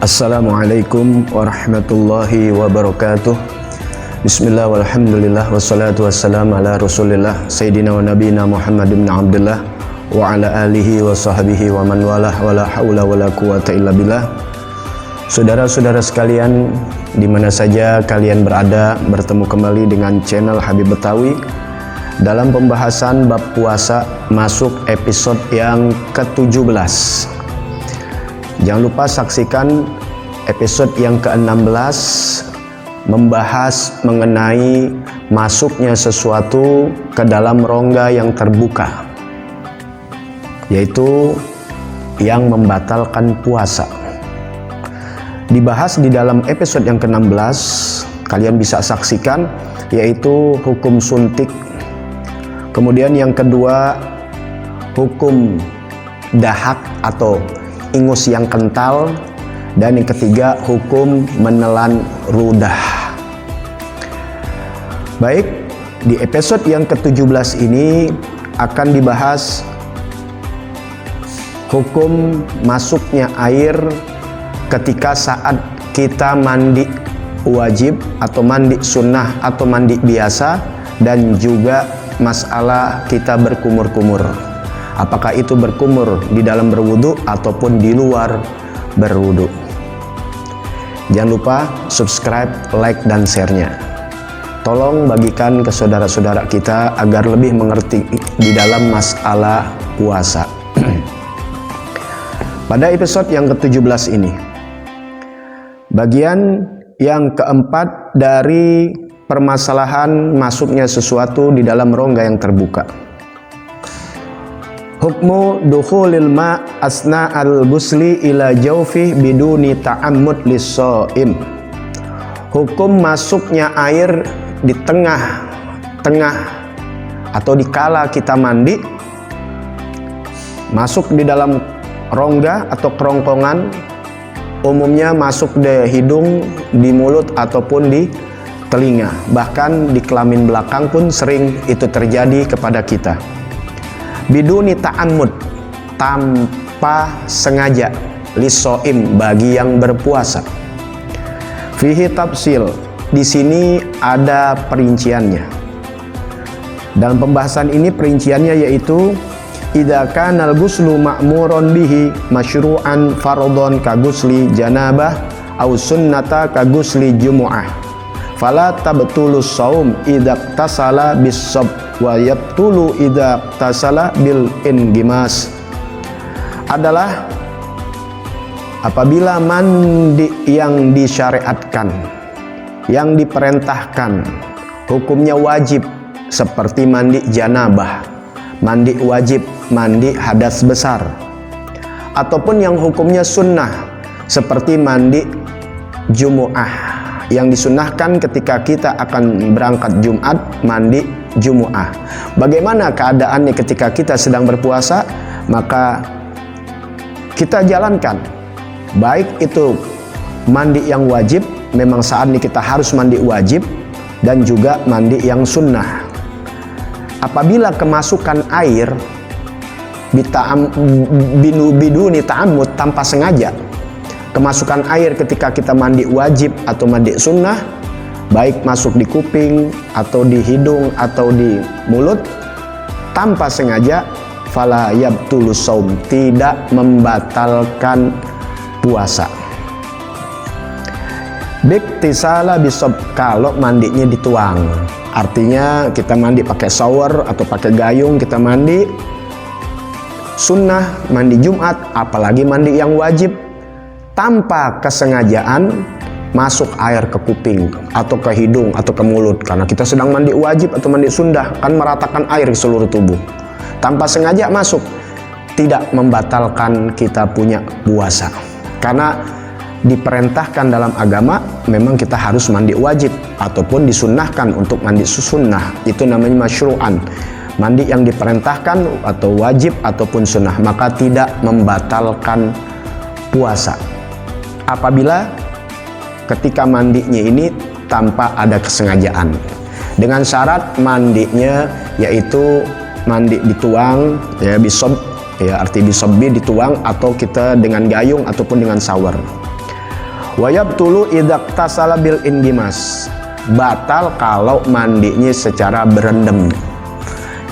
Assalamualaikum warahmatullahi wabarakatuh. Bismillah walhamdulillah wassalatu wassalamu ala rasulillah Sayyidina wa nabina Muhammad bin Abdullah wa ala alihi wa sahbihi wa man walah wa la hawla wa la quwata illa billah. Saudara-saudara sekalian, di mana saja kalian berada, bertemu kembali dengan channel Habib Betawi dalam pembahasan bab puasa, masuk episode yang ke-17. Jangan lupa saksikan episode yang ke-16 membahas mengenai masuknya sesuatu ke dalam rongga yang terbuka, yaitu yang membatalkan puasa. Dibahas di dalam episode yang ke-16, kalian bisa saksikan, yaitu hukum suntik. Kemudian yang kedua, hukum dahak atau ingus yang kental, dan yang ketiga hukum menelan ludah. Baik, di episode yang ke-17 ini akan dibahas hukum masuknya air ketika saat kita mandi wajib atau mandi sunnah atau mandi biasa, dan juga masalah kita berkumur-kumur. Apakah itu berkumur di dalam berwudu ataupun di luar berwudu. Jangan lupa subscribe, like, dan share-nya. Tolong bagikan ke saudara-saudara kita agar lebih mengerti di dalam masalah puasa. Pada episode yang ke-17 ini, bagian yang keempat dari permasalahan masuknya sesuatu di dalam rongga yang terbuka. Hukmu dukhulil ma asna al-ghusli ila jawfi biduni ta'ammud lis-shaim. Hukum masuknya air di tengah-tengah atau di kala kita mandi, masuk di dalam rongga atau kerongkongan, umumnya masuk di hidung, di mulut ataupun di telinga. Bahkan di kelamin belakang pun sering itu terjadi kepada kita. Biduni ta'ammud, tanpa sengaja, lisoim, bagi yang berpuasa. Fihi tafsil, di sini ada perinciannya. Dalam pembahasan ini perinciannya yaitu idza kana al-ghuslu ma'muron bihi masyru'an fardhon ka ghusli janabah aw sunnata ka ghusli jumu'ah fala tabtulu shaum idza tasala bis-sab wa yabtulu idza tasala bil ingimas. Adalah apabila mandi yang disyariatkan, yang diperintahkan, hukumnya wajib, seperti mandi janabah, mandi wajib, mandi hadas besar, ataupun yang hukumnya sunnah, seperti mandi jumu'ah, yang disunnahkan ketika kita akan berangkat Jumat, mandi Jumu'ah. Bagaimana keadaannya ketika kita sedang berpuasa? Maka kita jalankan, baik itu mandi yang wajib, memang saat ini kita harus mandi wajib, dan juga mandi yang sunnah. Apabila kemasukan air biduni ta'ammud, tanpa sengaja, kemasukan air ketika kita mandi wajib atau mandi sunnah, baik masuk di kuping atau di hidung atau di mulut, tanpa sengaja, fala yabtulu shaum, tidak membatalkan puasa. Biktisala bisab, kalau mandinya dituang, artinya kita mandi pakai shower atau pakai gayung, kita mandi sunnah, mandi Jumat, apalagi mandi yang wajib, tanpa kesengajaan masuk air ke kuping atau ke hidung atau ke mulut, karena kita sedang mandi wajib atau mandi sunnah, kan meratakan air ke seluruh tubuh, tanpa sengaja masuk, tidak membatalkan kita punya puasa. Karena diperintahkan dalam agama, memang kita harus mandi wajib ataupun disunnahkan untuk mandi sunnah, itu namanya masyru'an, mandi yang diperintahkan atau wajib ataupun sunnah, maka tidak membatalkan puasa apabila ketika mandinya ini tanpa ada kesengajaan, dengan syarat mandinya yaitu mandi dituang, ya bisob, ya arti bisobbi dituang, atau kita dengan gayung ataupun dengan shower. Wa yabtulu idza tasala bil indimas. Batal kalau mandinya secara berendam.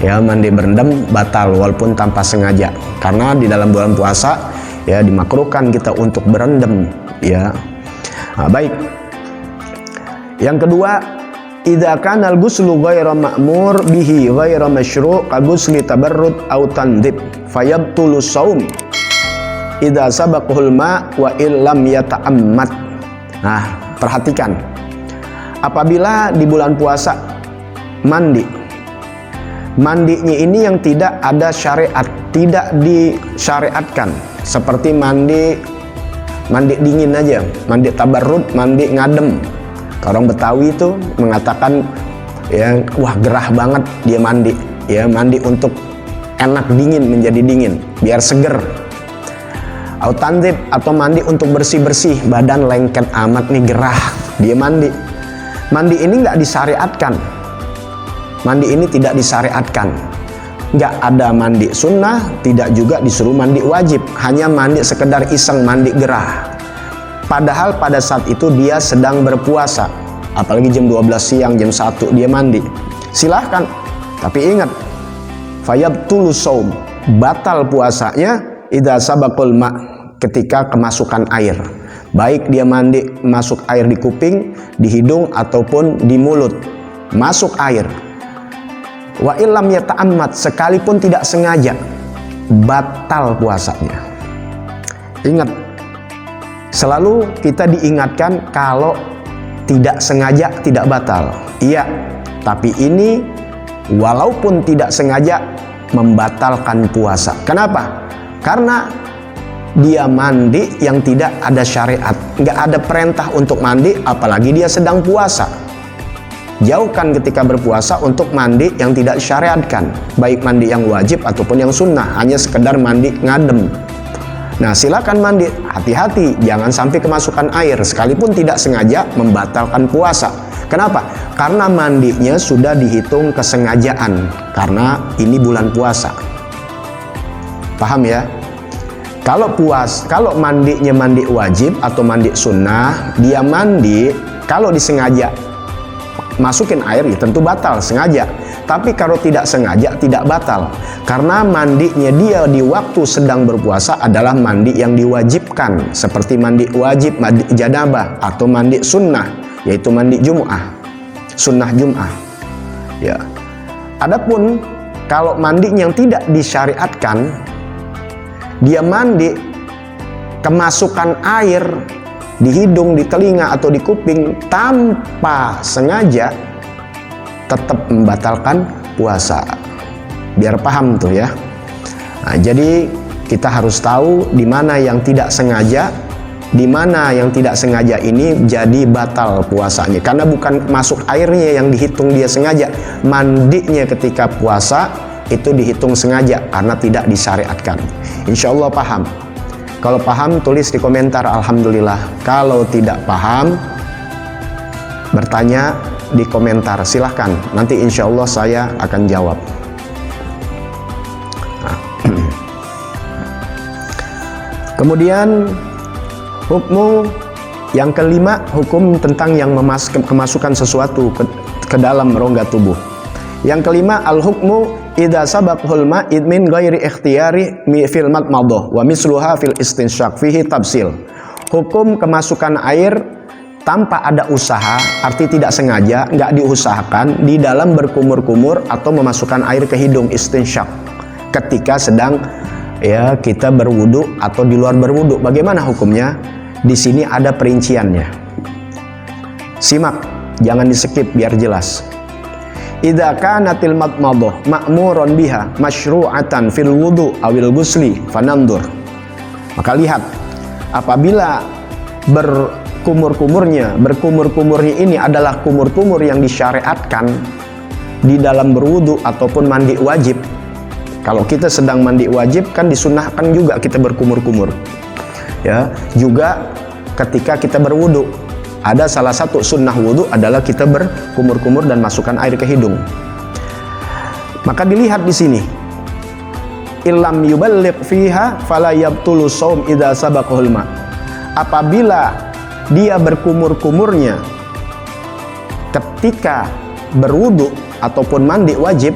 Ya, mandi berendam batal walaupun tanpa sengaja. Karena di dalam bulan puasa ya dimakruhkan kita untuk berendam, ya. Nah, baik. Yang kedua, idza kana al-ghuslu ghairu ma'mur bihi ghairu masyru' ka ghusli tabarrud aw tandhib fayabtulu shaum idza sabaqahul ma' wa illam yata'ammad. Nah, perhatikan. Apabila di bulan puasa mandinya ini yang tidak ada syariat, tidak disyariatkan, seperti mandi dingin aja, mandi tabarrud, mandi ngadem. Orang Betawi itu mengatakan ya, wah gerah banget dia mandi, ya mandi untuk enak dingin, menjadi dingin, biar seger. Autantip atau mandi untuk bersih-bersih, badan lengket amat nih gerah, dia mandi. Mandi ini nggak disyariatkan. Mandi ini tidak disyariatkan. Nggak ada mandi sunnah, tidak juga disuruh mandi wajib, hanya mandi sekedar iseng, mandi gerah. Padahal pada saat itu dia sedang berpuasa, apalagi jam 12 siang, jam 1 dia mandi. Silahkan, tapi ingat, fayabtulu shaum, batal puasanya idza sabaqul ma', ketika kemasukan air. Baik dia mandi masuk air di kuping, di hidung ataupun di mulut, masuk air. Wa illam yata'ammad, sekalipun tidak sengaja, batal puasanya. Ingat, selalu kita diingatkan kalau tidak sengaja tidak batal. Iya, tapi ini walaupun tidak sengaja membatalkan puasa. Kenapa? Karena dia mandi yang tidak ada syariat, nggak ada perintah untuk mandi, apalagi dia sedang puasa. Jauhkan ketika berpuasa untuk mandi yang tidak syariatkan, baik mandi yang wajib ataupun yang sunnah, hanya sekedar mandi ngadem. Nah, silakan mandi, hati-hati jangan sampai kemasukan air, sekalipun tidak sengaja membatalkan puasa. Kenapa? Karena mandinya sudah dihitung kesengajaan, karena ini bulan puasa. Paham ya? Kalau mandinya mandi wajib atau mandi sunnah, dia mandi kalau disengaja masukin air ya tentu batal sengaja. Tapi kalau tidak sengaja tidak batal, karena mandinya dia di waktu sedang berpuasa adalah mandi yang diwajibkan, seperti mandi wajib, mandi janabah, atau mandi sunnah, yaitu mandi Jum'ah, sunnah Jum'ah. Ya. Adapun kalau mandinya yang tidak disyariatkan, dia mandi kemasukan air di hidung, di telinga atau di kuping tanpa sengaja, tetap membatalkan puasa. Biar paham tuh ya. Nah, jadi kita harus tahu di mana yang tidak sengaja, di mana yang tidak sengaja ini jadi batal puasanya. Karena bukan masuk airnya yang dihitung dia sengaja, mandinya ketika puasa itu dihitung sengaja karena tidak disyariatkan. Insya Allah paham. Kalau paham tulis di komentar alhamdulillah. Kalau tidak paham bertanya di komentar, silahkan. Nanti insya Allah saya akan jawab. Nah. Kemudian hukum yang kelima, hukum tentang yang memasukkan sesuatu ke dalam rongga tubuh. Yang kelima, al-hukmu idza sabaqahul ma'id min ghairi ikhtiyari fil madmadah wa misluha fil istinsyaq fihi tafsil. Hukum kemasukan air tanpa ada usaha, arti tidak sengaja, nggak diusahakan, di dalam berkumur-kumur atau memasukkan air ke hidung, istinsyaq, ketika sedang ya kita berwudu atau di luar berwudu. Bagaimana hukumnya? Di sini ada perinciannya. Simak, jangan di-skip biar jelas. Idza kanatil madmadah ma'muran biha masyru'atan fil wudu awil ghusli fanandur. Maka lihat, apabila berkumur-kumurnya ini adalah kumur-kumur yang disyariatkan di dalam berwudu ataupun mandi wajib. Kalau kita sedang mandi wajib kan disunahkan juga kita berkumur-kumur. Ya, juga ketika kita berwudu, ada salah satu sunnah wudu adalah kita berkumur-kumur dan masukkan air ke hidung. Maka dilihat di sini, illam yuballigh fiha fala yabtulu shaum idza sabaqahul ma. Apabila dia berkumur-kumurnya ketika berwudu ataupun mandi wajib,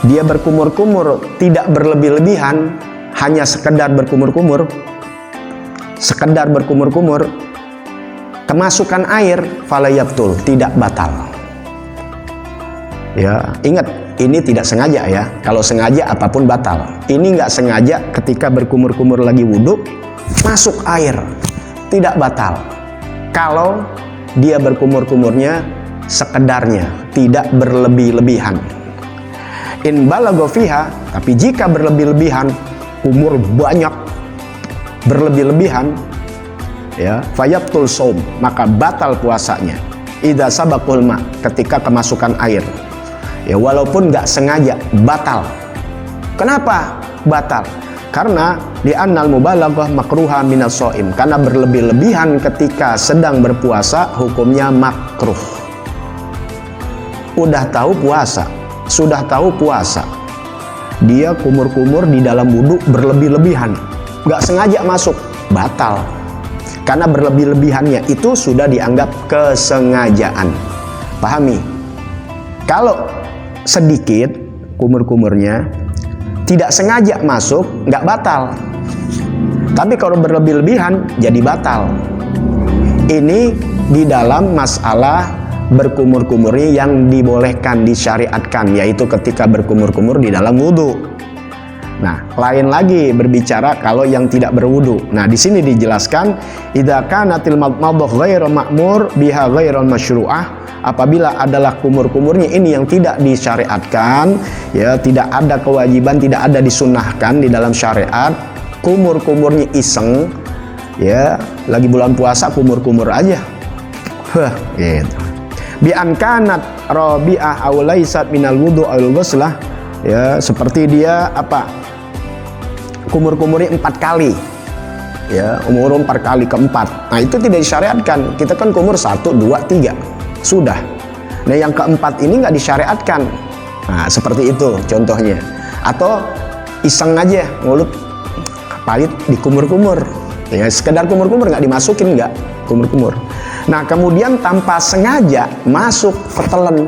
dia berkumur-kumur tidak berlebih-lebihan, hanya sekedar berkumur-kumur, kemasukan air fala yabtul, tidak batal. Ya, ingat, ini tidak sengaja ya. Kalau sengaja apapun batal. Ini nggak sengaja, ketika berkumur-kumur lagi wudu masuk air, tidak batal. Kalau dia berkumur-kumurnya sekedarnya, tidak berlebih-lebihan. In balagha fiha, tapi jika berlebih-lebihan, kumur banyak, berlebih-lebihan, ya, fayabtul shaum, maka batal puasanya. Idza sabaqul ma, ketika kemasukan air. Ya, walaupun nggak sengaja, batal. Kenapa batal? Karena li'annal mubalaghah makruha minas shaim, karena berlebih-lebihan ketika sedang berpuasa hukumnya makruh. Sudah tahu puasa, dia kumur-kumur di dalam wudu berlebih-lebihan, nggak sengaja masuk, batal. Karena berlebih-lebihannya itu sudah dianggap kesengajaan. Pahami? Kalau sedikit kumur-kumurnya, tidak sengaja masuk, nggak batal. Tapi kalau berlebih-lebihan, jadi batal. Ini di dalam masalah berkumur-kumurnya yang dibolehkan, disyariatkan, yaitu ketika berkumur-kumur di dalam wudhu. Nah, lain lagi berbicara kalau yang tidak berwudhu. Nah, di sini dijelaskan, idza kanatil madmadhah ghairu ma'mur biha ghairu masyru'ah, apabila adalah kumur-kumurnya ini yang tidak disyariatkan, ya, tidak ada kewajiban, tidak ada disunnahkan di dalam syariat, kumur-kumurnya iseng, ya, lagi bulan puasa kumur-kumur aja, gitu. Bi an kanat rabi'ah aw laysat minal wudu aw ghuslah, ya, seperti dia apa, kumur-kumurnya 4 kali, ya, umur 4 kali keempat. Nah, itu tidak disyariatkan. Kita kan kumur 1, 2, 3 sudah. Nah, yang keempat ini nggak disyariatkan. Nah, seperti itu contohnya. Atau iseng aja, mulut palit dikumur-kumur, ya, sekedar kumur-kumur, nggak dimasukin, nggak kumur-kumur. Nah, kemudian tanpa sengaja masuk ketelen,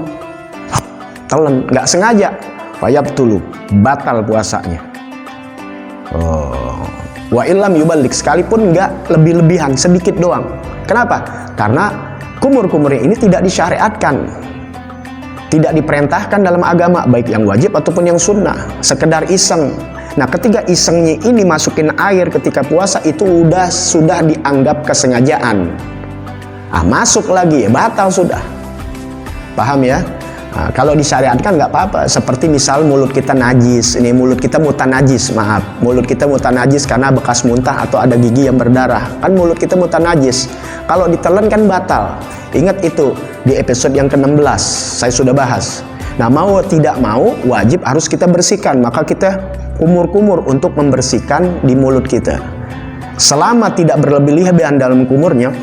nggak sengaja, fayabtulu, batal puasanya. Wa illam yubalik, sekalipun nggak lebih-lebihan, sedikit doang. Kenapa? Karena kumur-kumurnya ini tidak disyariatkan, tidak diperintahkan dalam agama, baik yang wajib ataupun yang sunnah, sekedar iseng. Nah, ketika isengnya ini masukin air ketika puasa, itu sudah dianggap kesengajaan. Masuk lagi, ya, batal sudah. Paham ya? Nah, kalau disyariatkan nggak apa-apa. Seperti misal mulut kita najis, ini mulut kita mutanajis, maaf, mulut kita mutanajis karena bekas muntah atau ada gigi yang berdarah, kan mulut kita mutanajis. Kalau ditelan kan batal. Ingat itu di episode yang ke-16 saya sudah bahas. Nah, mau tidak mau wajib harus kita bersihkan, maka kita kumur-kumur untuk membersihkan di mulut kita. Selama tidak berlebih-lebihan dalam kumurnya,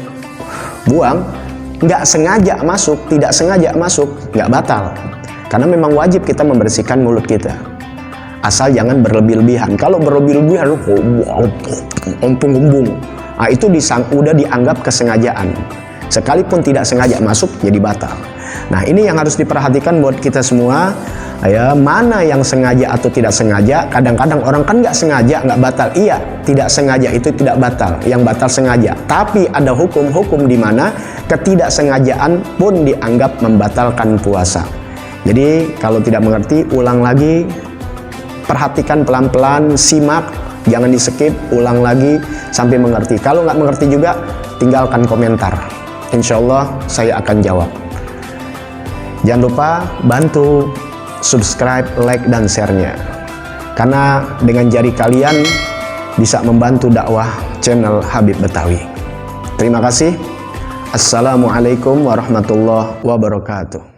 buang, nggak sengaja masuk, tidak sengaja masuk, nggak batal. Karena memang wajib kita membersihkan mulut kita. Asal jangan berlebih-lebihan. Kalau berlebih-lebihan, ompong-ompong, nah, itu udah dianggap kesengajaan. Sekalipun tidak sengaja masuk, jadi batal. Nah, ini yang harus diperhatikan buat kita semua, ya, mana yang sengaja atau tidak sengaja. Kadang-kadang orang kan nggak sengaja, nggak batal. Iya, tidak sengaja itu tidak batal, yang batal sengaja. Tapi ada hukum-hukum di mana ketidaksengajaan pun dianggap membatalkan puasa. Jadi kalau tidak mengerti, ulang lagi, perhatikan pelan-pelan, simak, jangan di skip, ulang lagi sampai mengerti. Kalau nggak mengerti juga, tinggalkan komentar. Insya Allah saya akan jawab. Jangan lupa bantu subscribe, like, dan share-nya. Karena dengan jari kalian bisa membantu dakwah channel Habib Betawi. Terima kasih. Assalamualaikum warahmatullahi wabarakatuh.